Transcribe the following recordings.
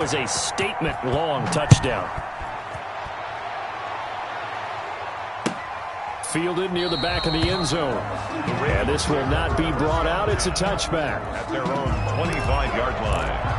was a statement-long touchdown. Fielded near the back of the end zone. And this will not be brought out. It's a touchback. At their own 25-yard line.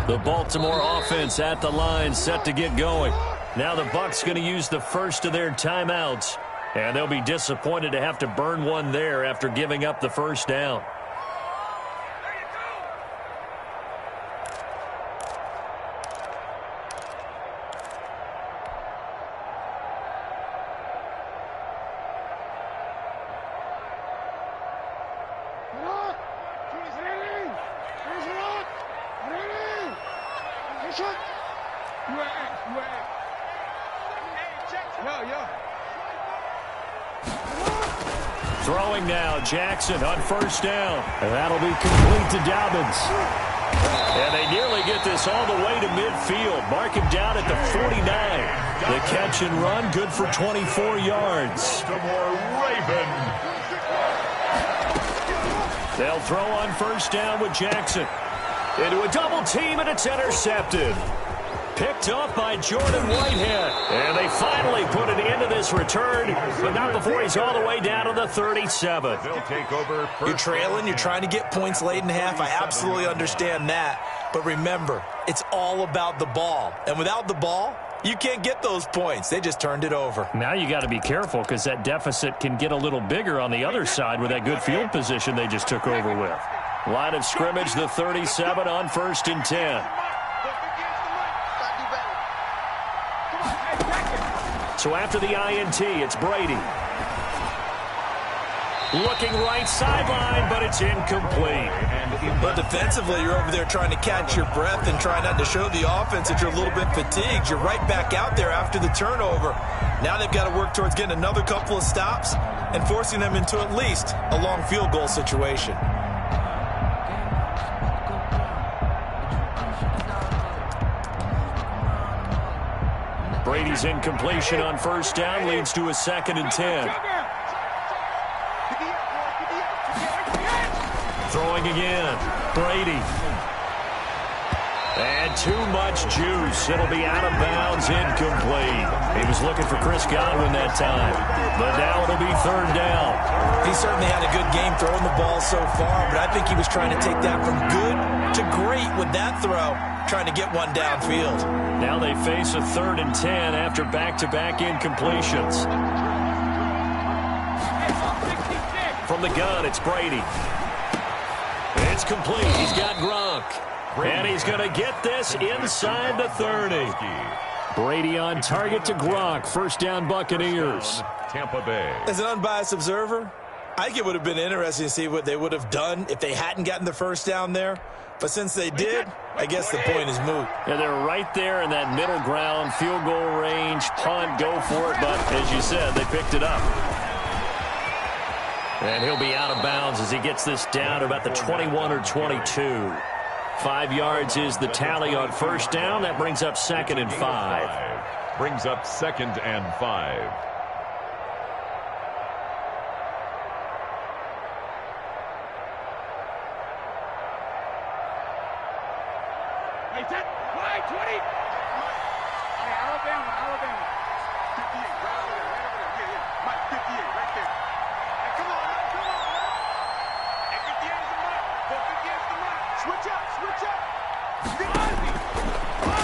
The Baltimore offense at the line, set to get going. Now the Bucs going to use the first of their timeouts, and they'll be disappointed to have to burn one there after giving up the first down. Throwing now, Jackson on first down. And that'll be complete to Dobbins. And they nearly get this all the way to midfield. Mark him down at the 49. The catch and run, good for 24 yards. They'll throw on first down with Jackson. Into a double team, and it's intercepted. Picked up by Jordan Whitehead. And they finally put an end to this return, but not before he's all the way down to the 37. They'll take over. You're trailing. You're trying to get points late in the half. I absolutely understand that. But remember, it's all about the ball. And without the ball, you can't get those points. They just turned it over. Now you got to be careful because that deficit can get a little bigger on the other side with that good field position they just took over with. Line of scrimmage, the 37 on 1st and 10. So after the INT, it's Brady. Looking right sideline, but it's incomplete. But defensively, you're over there trying to catch your breath and try not to show the offense that you're a little bit fatigued. You're right back out there after the turnover. Now they've got to work towards getting another couple of stops and forcing them into at least a long field goal situation. Brady's incompletion on first down leads to a 2nd and 10. Throwing again. Brady. And too much juice. It'll be out of bounds, incomplete. He was looking for Chris Godwin that time. But now it'll be 3rd down. He certainly had a good game throwing the ball so far, but I think he was trying to take that from good to great with that throw, trying to get one downfield. Now they face a 3rd and 10 after back-to-back incompletions. From the gun, it's Brady. It's complete. He's got Gronk. And he's going to get this inside the 30. Brady on target to Gronk. First down, Buccaneers. Tampa Bay. As an unbiased observer, I think it would have been interesting to see what they would have done if they hadn't gotten the first down there. But since they did, I guess the point is moot. Yeah, they're right there in that middle ground, field goal range, punt, go for it. But as you said, they picked it up. And he'll be out of bounds as he gets this down to about the 21 or 22. 5 yards is the tally on first down. That brings up 2nd and 5. Brings up 2nd and 5. Wide 20. Hey, Alabama. 58, right over there. Yeah. Mike, 58, right there. Hey, come on. Hey, 58 is the mark. Go 58 is the mark. Switch up.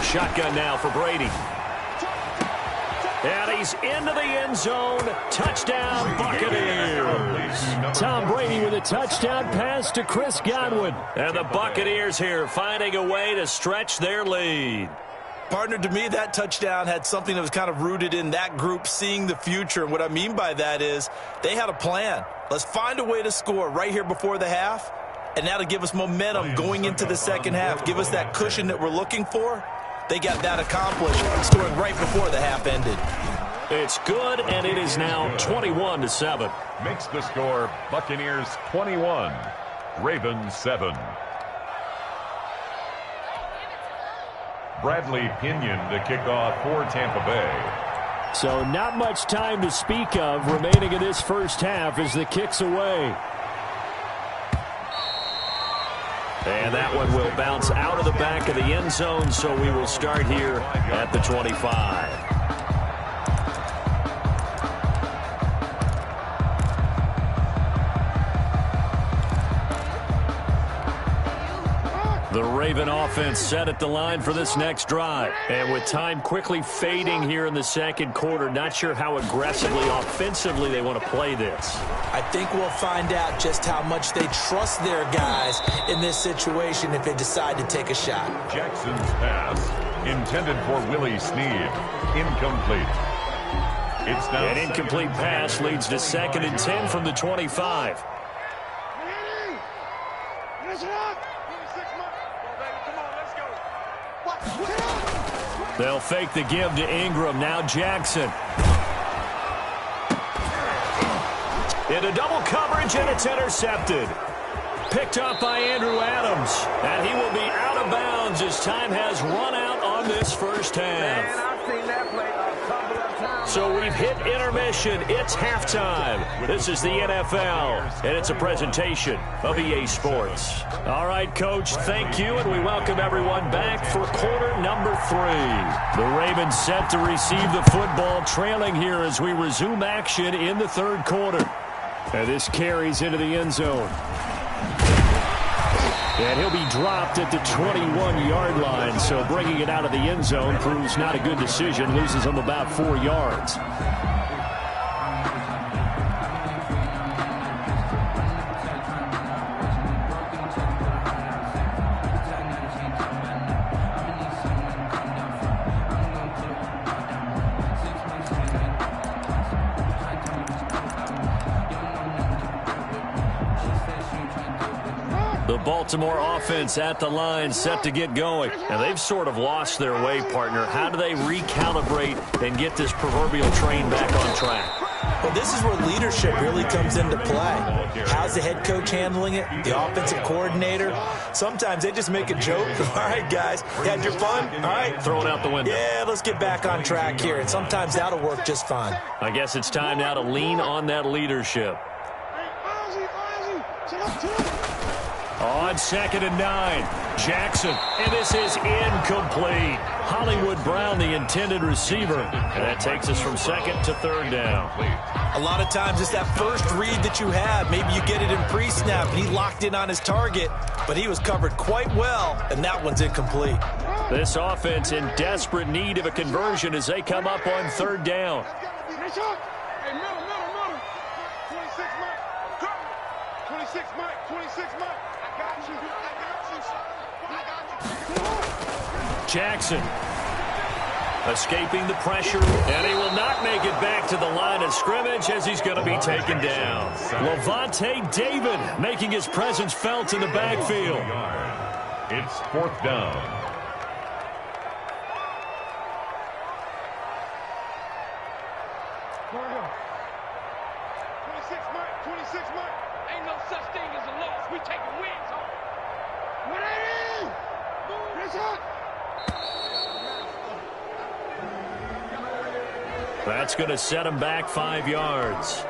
Shotgun now for Brady. And he's into the end zone. Touchdown, Buccaneers. Tom Brady with a touchdown pass to Chris Godwin. And the Buccaneers here finding a way to stretch their lead. Partner, to me, that touchdown had something that was kind of rooted in that group seeing the future. And what I mean by that is they had a plan. Let's find a way to score right here before the half. And that'll give us momentum going into the second half. Give us that cushion that we're looking for. They got that accomplished, scoring right before the half ended. It's good, and it is now 21-7. Makes the score Buccaneers 21, Ravens 7. Bradley Pinion to kick off for Tampa Bay. So not much time to speak of remaining in this first half as the kick's away. And that one will bounce out of the back of the end zone, so we will start here at the 25. The Raven offense set at the line for this next drive. And with time quickly fading here in the second quarter, not sure how aggressively, offensively they want to play this. I think we'll find out just how much they trust their guys in this situation if they decide to take a shot. Jackson's pass, intended for Willie Snead, incomplete. It's now an incomplete pass leads to 2nd and 10 from the 25. They'll fake the give to Ingram. Now Jackson. Into double coverage, and it's intercepted. Picked up by Andrew Adams. And he will be out of bounds as time has run out on this first half. So we've hit intermission. It's halftime. This is the NFL, and it's a presentation of EA Sports. All right, Coach, thank you, and we welcome everyone back for quarter number 3. The Ravens set to receive the football, trailing here as we resume action in the third quarter. And this carries into the end zone. And he'll be dropped at the 21-yard line, so bringing it out of the end zone proves not a good decision, loses him about 4 yards. Baltimore offense at the line, set to get going. And they've sort of lost their way, partner. How do they recalibrate and get this proverbial train back on track? Well, this is where leadership really comes into play. How's the head coach handling it? The offensive coordinator? Sometimes they just make a joke. All right, guys, you had your fun? All right. Throw it out the window. Yeah, let's get back on track here. And sometimes that'll work just fine. I guess it's time now to lean on that leadership. On 2nd and 9, Jackson, and this is incomplete. Hollywood Brown, the intended receiver, and that takes us from 2nd to 3rd down. A lot of times it's that first read that you have. Maybe you get it in pre-snap, and he locked in on his target, but he was covered quite well, and that one's incomplete. This offense in desperate need of a conversion as they come up on 3rd down. Jackson escaping the pressure, and he will not make it back to the line of scrimmage as he's going to be taken down. Levante David making his presence felt in the backfield. It's 4th down. Ain't no such thing as a loss. We taking wins home. That's going to set him back 5 yards.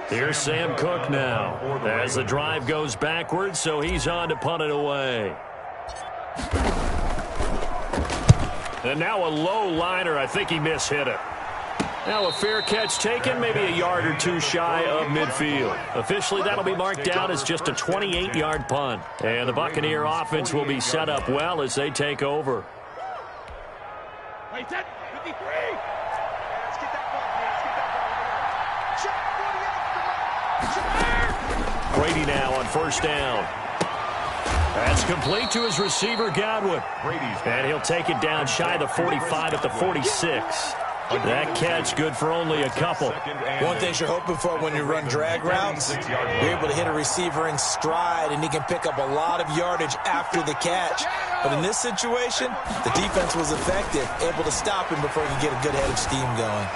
Here's Sam Cook now as the drive goes backwards, so he's on to punt it away. And now a low liner. I think he mishit it. Now a fair catch taken, maybe a yard or two shy of midfield. Officially, that'll be marked down as just a 28-yard punt. And the Buccaneer offense will be set up well as they take over. Wait, that 53. Let's get that ball. Brady now on 1st down. That's complete to his receiver, Godwin. And he'll take it down shy of the 45 at the 46. That catch good for only a couple. One thing you're hoping for when you run drag routes, you're able to hit a receiver in stride, and he can pick up a lot of yardage after the catch. But in this situation, the defense was effective, able to stop him before he could get a good head of steam going.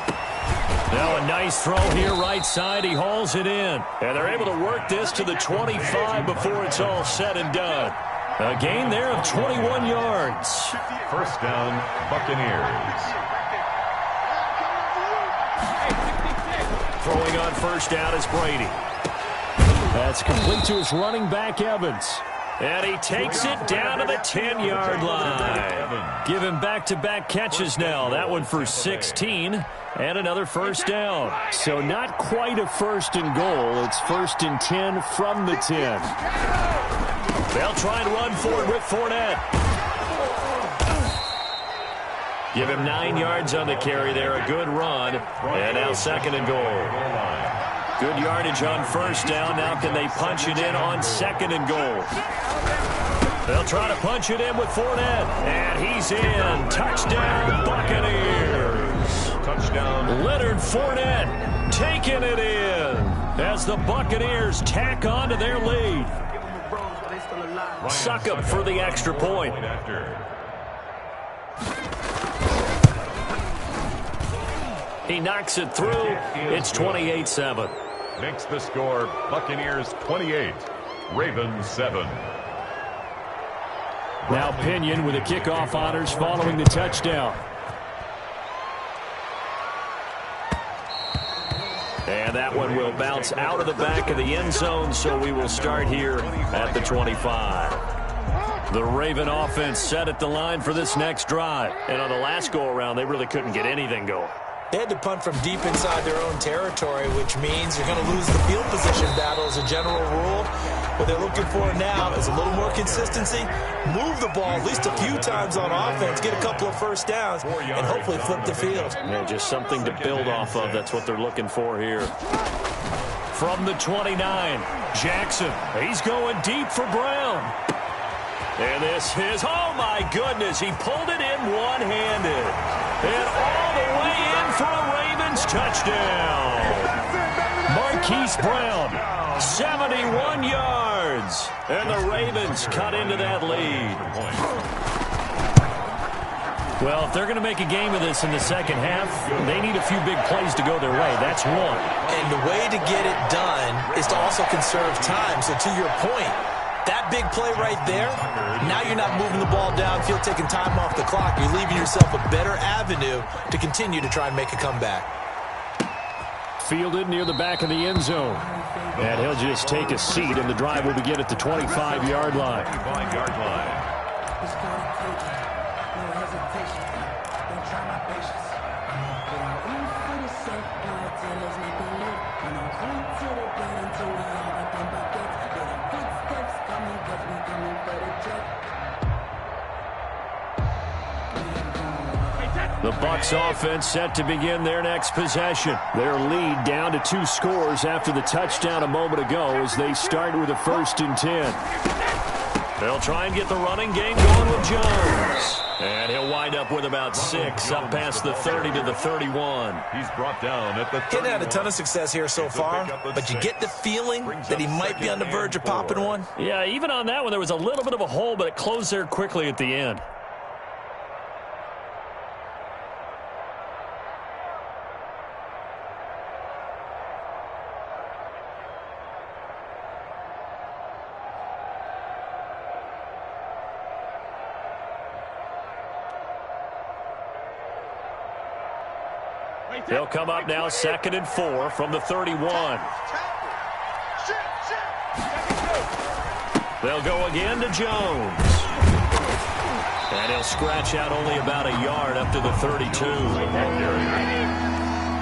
Now a nice throw here right side. He hauls it in. And they're able to work this to the 25 before it's all said and done. A gain there of 21 yards. First down, Buccaneers. Throwing on first down is Brady. That's complete to his running back, Evans. And he takes it down to the 10-yard line. Give him back-to-back catches now. That one for 16 and another first down. So not quite a first and goal. It's first and 10 from the 10. They'll try and run forward with Fournette. Give him 9 yards on the carry there. A good run. And now second and goal. Good yardage on first down. Now can they punch it in on second and goal? They'll try to punch it in with Fournette. And he's in. Touchdown, Buccaneers. Touchdown. Leonard Fournette taking it in as the Buccaneers tack on to their lead. Suck up for the extra point. He knocks it through. It's 28-7. Makes the score Buccaneers 28, Ravens 7. Now Pinion with the kickoff honors following the touchdown. And that one will bounce out of the back of the end zone, so we will start here at the 25. The Raven offense set at the line for this next drive. And on the last go-around, they really couldn't get anything going. They had to punt from deep inside their own territory, which means you're going to lose the field position battle as a general rule. What they're looking for now is a little more consistency, move the ball at least a few times on offense, get a couple of first downs, and hopefully flip the field. Yeah, just something to build off of. That's what they're looking for here. From the 29, Jackson. He's going deep for Brown. And this is, oh my goodness, he pulled it in one-handed. And all the way in for a Ravens touchdown. Marquise Brown, 71 yards. And the Ravens cut into that lead. Well, if they're going to make a game of this in the second half, they need a few big plays to go their way. That's one. And the way to get it done is to also conserve time. So to your point, that big play right there, now you're not moving the ball downfield, taking time off the clock. You're leaving yourself a better avenue to continue to try and make a comeback. Fielded near the back of the end zone. And he'll just take a seat, and the drive will begin at the 25-yard line. 25-yard line. The Bucs offense set to begin their next possession. Their lead down to 2 scores after the touchdown a moment ago as they start with a 1st and 10. They'll try and get the running game going with Jones. And he'll wind up with about 6 up past the 30 to the 31. He's brought down at the 31. He's had a ton of success here so far, but you get the feeling that he might be on the verge of popping one. Yeah, even on that one, there was a little bit of a hole, but it closed there quickly at the end. They'll come up now 2nd and 4 from the 31. They'll go again to Jones. And he'll scratch out only about a yard up to the 32.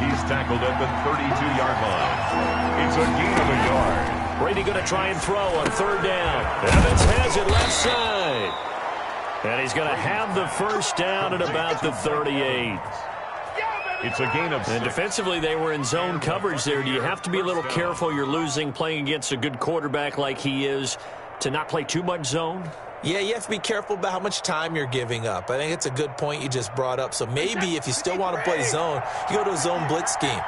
He's tackled at the 32-yard line. It's a gain of a yard. Brady going to try and throw on 3rd down. Evans has it left side. And he's going to have the first down at about the 38. It's a gain of 6. And defensively, they were in zone coverage there. Do you have to be a little careful? You're losing, playing against a good quarterback like he is, to not play too much zone? Yeah, you have to be careful about how much time you're giving up. I think it's a good point you just brought up. So maybe if you still want to play zone, you go to a zone blitz scheme.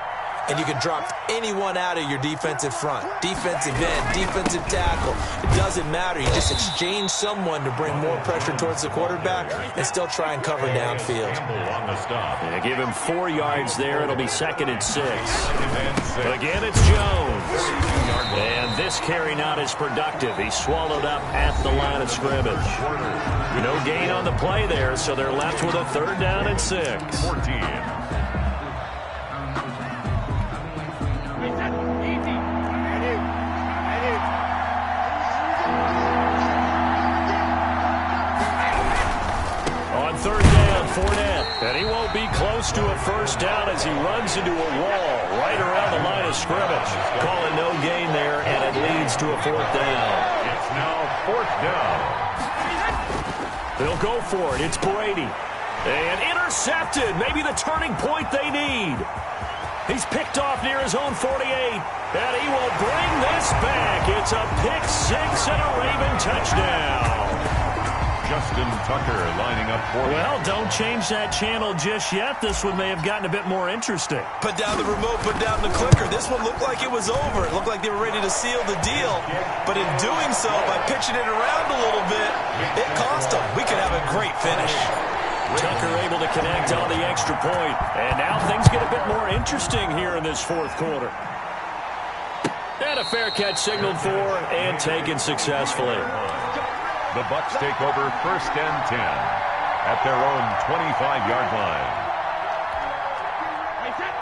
and you can drop anyone out of your defensive front. Defensive end, defensive tackle. It doesn't matter. You just exchange someone to bring more pressure towards the quarterback and still try and cover downfield. Yeah, give him 4 yards there. It'll be 2nd and 6. Again, it's Jones. And this carry not as productive. He's swallowed up at the line of scrimmage. No gain on the play there, so they're left with a 3rd down and 6. 14. And he won't be close to a 1st down as he runs into a wall right around the line of scrimmage. Call it no gain there, and it leads to a 4th down. It's now 4th down. They'll go for it. It's Brady. And intercepted. Maybe the turning point they need. He's picked off near his own 48. And he will bring this back. It's a pick 6 and a Raven touchdown. Justin Tucker lining up for Well, don't change that channel just yet. This one may have gotten a bit more interesting. Put down the remote, put down the clicker. This one looked like it was over. It looked like they were ready to seal the deal. But in doing so, by pitching it around a little bit, it cost them. We could have a great finish. Tucker able to connect on the extra point. And now things get a bit more interesting here in this 4th quarter. And a fair catch signaled for and taken successfully. The Bucs take over 1st and 10 at their own 25-yard line.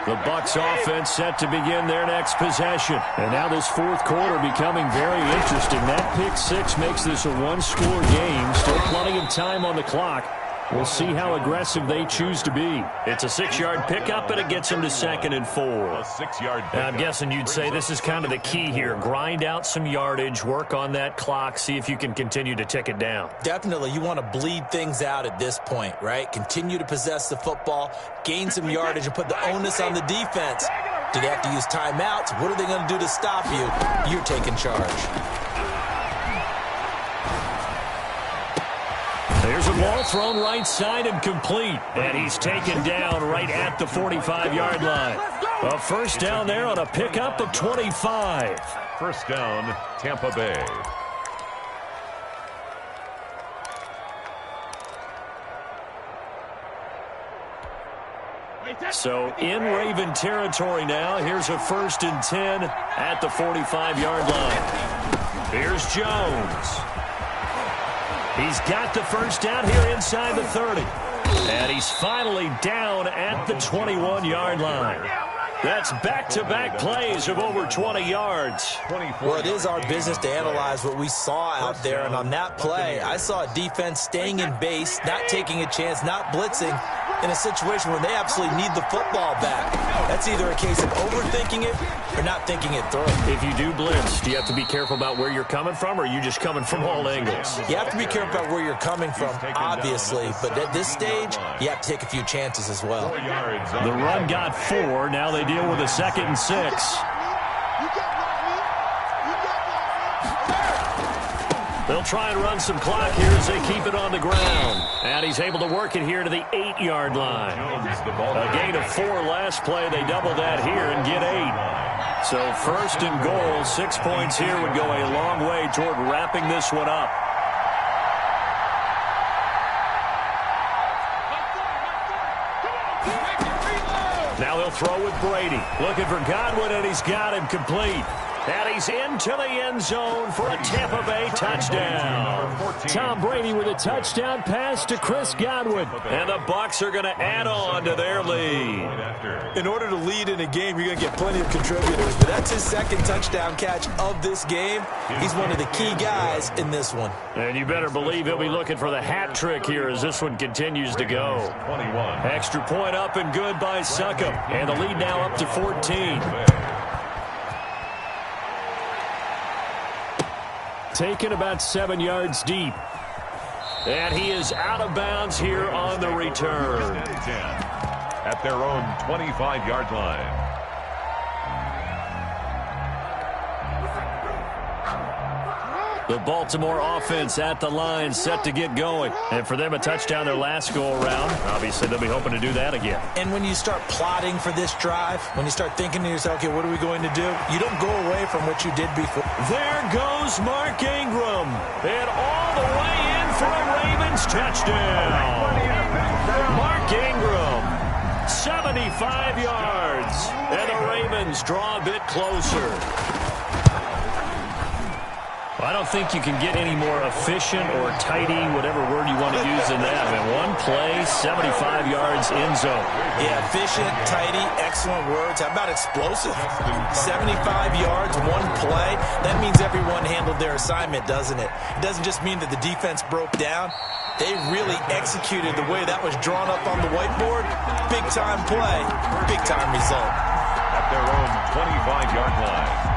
The Bucs offense set to begin their next possession. And now this 4th quarter becoming very interesting. That pick 6 makes this a 1-score game. Still plenty of time on the clock. We'll see how aggressive they choose to be. It's a 6-yard pickup, and it gets them to 2nd and 4. A 6-yard pickup. I'm guessing you'd say this is kind of the key here. Grind out some yardage, work on that clock, see if you can continue to tick it down. Definitely, you want to bleed things out at this point, right? Continue to possess the football, gain some yardage, and put the onus on the defense. Do they have to use timeouts? What are they going to do to stop you? You're taking charge. There's a ball thrown right side and complete. And he's taken down right at the 45-yard line. A 1st down there on a pickup of 25. 1st down, Tampa Bay. So in Raven territory now. Here's a 1st and 10 at the 45-yard line. Here's Jones. He's got the 1st down here inside the 30. And he's finally down at the 21-yard line. That's back-to-back plays of over 20 yards. Well, it is our business to analyze what we saw out there. And on that play, I saw a defense staying in base, not taking a chance, not blitzing, in a situation where they absolutely need the football back. That's either a case of overthinking it or not thinking it through. If you do blitz, do you have to be careful about where you're coming from, or are you just coming from all angles? You have to be careful about where you're coming from, obviously. But at this stage, you have to take a few chances as well. The run got 4. Now they deal with a 2nd and 6. They'll try and run some clock here as they keep it on the ground. And he's able to work it here to the 8-yard line. A gain of 4 last play. They double that here and get 8. So 1st and goal, 6 points here would go a long way toward wrapping this one up. Now they'll throw with Brady. Looking for Godwin, and he's got him complete. And he's into the end zone for a Tampa Bay touchdown. Tom Brady with a touchdown pass to Chris Godwin. And the Bucs are going to add on to their lead. In order to lead in a game, you're going to get plenty of contributors. But that's his 2nd touchdown catch of this game. He's one of the key guys in this one. And you better believe he'll be looking for the hat trick here as this one continues to go. 21. Extra point up and good by Succop. And the lead now up to 14. Taken about 7 yards deep. And he is out of bounds here on the return. At their own 25-yard line. The Baltimore offense at the line, set to get going. And for them, a touchdown their last go-around. Obviously, they'll be hoping to do that again. And when you start plotting for this drive, when you start thinking to yourself, okay, what are we going to do? You don't go away from what you did before. There goes Mark Ingram. And all the way in for a Ravens touchdown. Mark Ingram, 75 yards. And the Ravens draw a bit closer. I don't think you can get any more efficient or tidy, whatever word you want to use in that. I mean, one play, 75 yards in zone. Yeah, efficient, tidy, excellent words. How about explosive? 75 yards, one play. That means everyone handled their assignment, doesn't it? It doesn't just mean that the defense broke down. They really executed the way that was drawn up on the whiteboard. Big-time play, big-time result. At their own 25-yard line.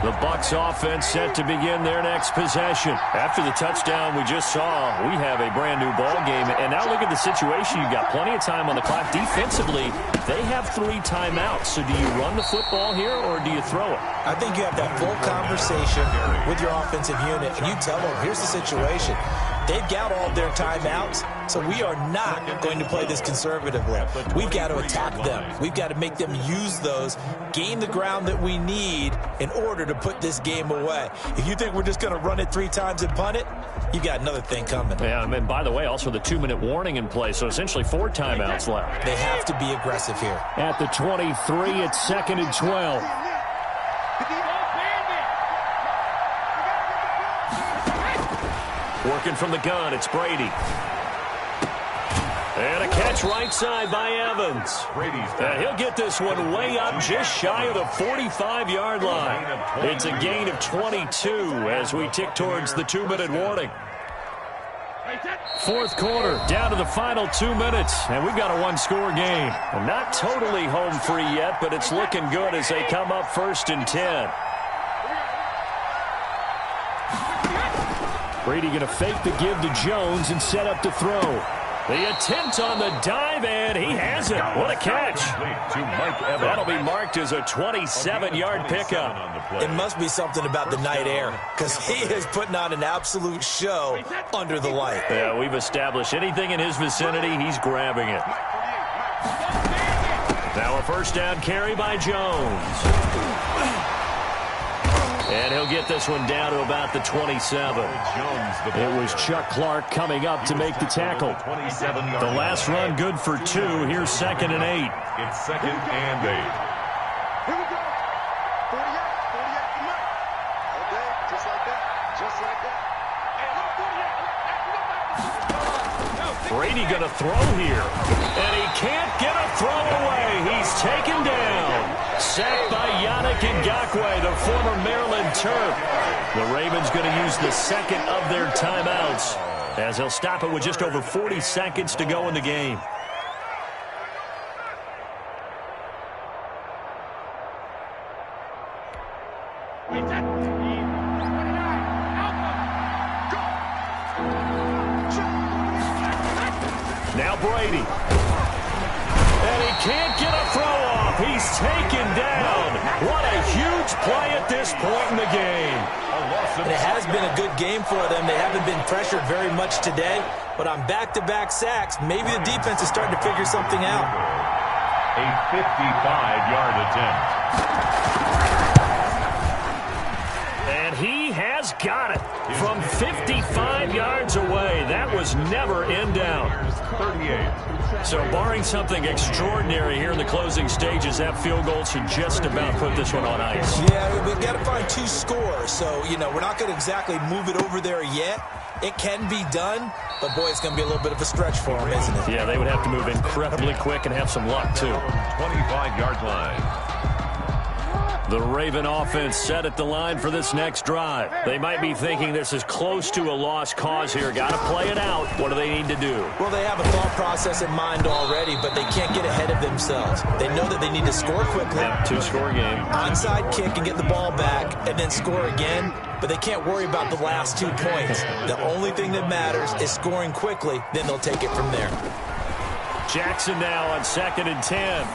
The Bucs offense set to begin their next possession. After the touchdown we just saw, we have a brand new ball game. And now look at the situation. You've got plenty of time on the clock. Defensively, they have 3 timeouts. So do you run the football here or do you throw it? I think you have that full conversation with your offensive unit, and you tell them, here's the situation. They've got all of their timeouts, so we are not going to play this conservatively. We've got to attack them. We've got to make them use those, gain the ground that we need in order to put this game away. If you think we're just going to run it 3 times and punt it, you've got another thing coming. Yeah, and by the way, also the 2-minute warning in play, so essentially 4 timeouts left. They have to be aggressive here. At the 23, it's 2nd and 12. Working from the gun, it's Brady. And a catch right side by Evans. And he'll get this one way up just shy of the 45-yard line. It's a gain of 22 as we tick towards the 2-minute warning. 4th quarter, down to the final 2 minutes, and we've got a 1-score game. Well, not totally home free yet, but it's looking good as they come up 1st and 10. Brady going to fake the give to Jones and set up to throw. The attempt on the dive, and he has it. What a catch. That'll be marked as a 27-yard pickup. It must be something about the night air, because he is putting on an absolute show under the light. Yeah, we've established anything in his vicinity, he's grabbing it. Now a 1st down carry by Jones. And he'll get this one down to about the 27. It was Chuck Clark coming up to make the tackle. The last run good for 2. Here's 2nd and 8. It's 2nd and 8. Here we go. 48, 48 tonight. Okay, just like that. Just like that. Hey, look, 48. Brady going to throw here. And he can't get a throw away. He's taken down. Sacked by Yannick Ngakoue, the former Maryland Terp. The Ravens going to use the 2nd of their timeouts as they'll stop it with just over 40 seconds to go in the game. Now Brady. And he can't get a throw off. He's taken down. What a huge play at this point in the game. And it has been a good game for them. They haven't been pressured very much today. But on back-to-back sacks, maybe the defense is starting to figure something out. A 55-yard attempt. And he has got it from 55 yards away. That was never in down. 38. So barring something extraordinary here in the closing stages, that field goal should just about put this one on ice. Yeah, we've got to find 2 scores. So, we're not going to exactly move it over there yet. It can be done, but boy, it's going to be a little bit of a stretch for them, isn't it? Yeah, they would have to move incredibly quick and have some luck, too. 25-yard line. The Raven offense set at the line for this next drive. They might be thinking this is close to a lost cause here. Got to play it out. What do they need to do? Well, they have a thought process in mind already, but they can't get ahead of themselves. They know that they need to score quickly. Yep, 2-score game. Onside kick and get the ball back and then score again, but they can't worry about the last 2 points. The only thing that matters is scoring quickly, then they'll take it from there. Jackson now on 2nd and 10.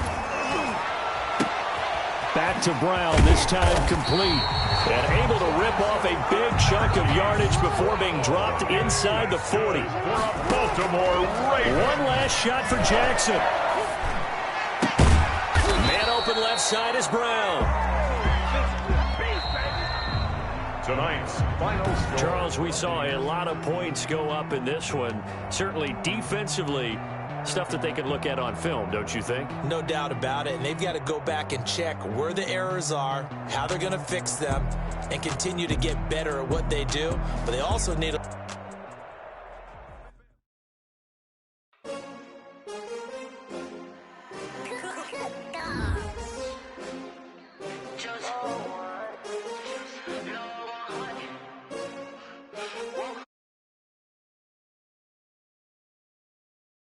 Back to Brown, this time complete. And able to rip off a big chunk of yardage before being dropped inside the 40. Baltimore Ravens. One last shot for Jackson. Man open left side is Brown. Tonight's final score. Charles, we saw a lot of points go up in this one. Certainly defensively, stuff that they can look at on film, don't you think? No doubt about it. And they've got to go back and check where the errors are, how they're going to fix them, and continue to get better at what they do. But they also need a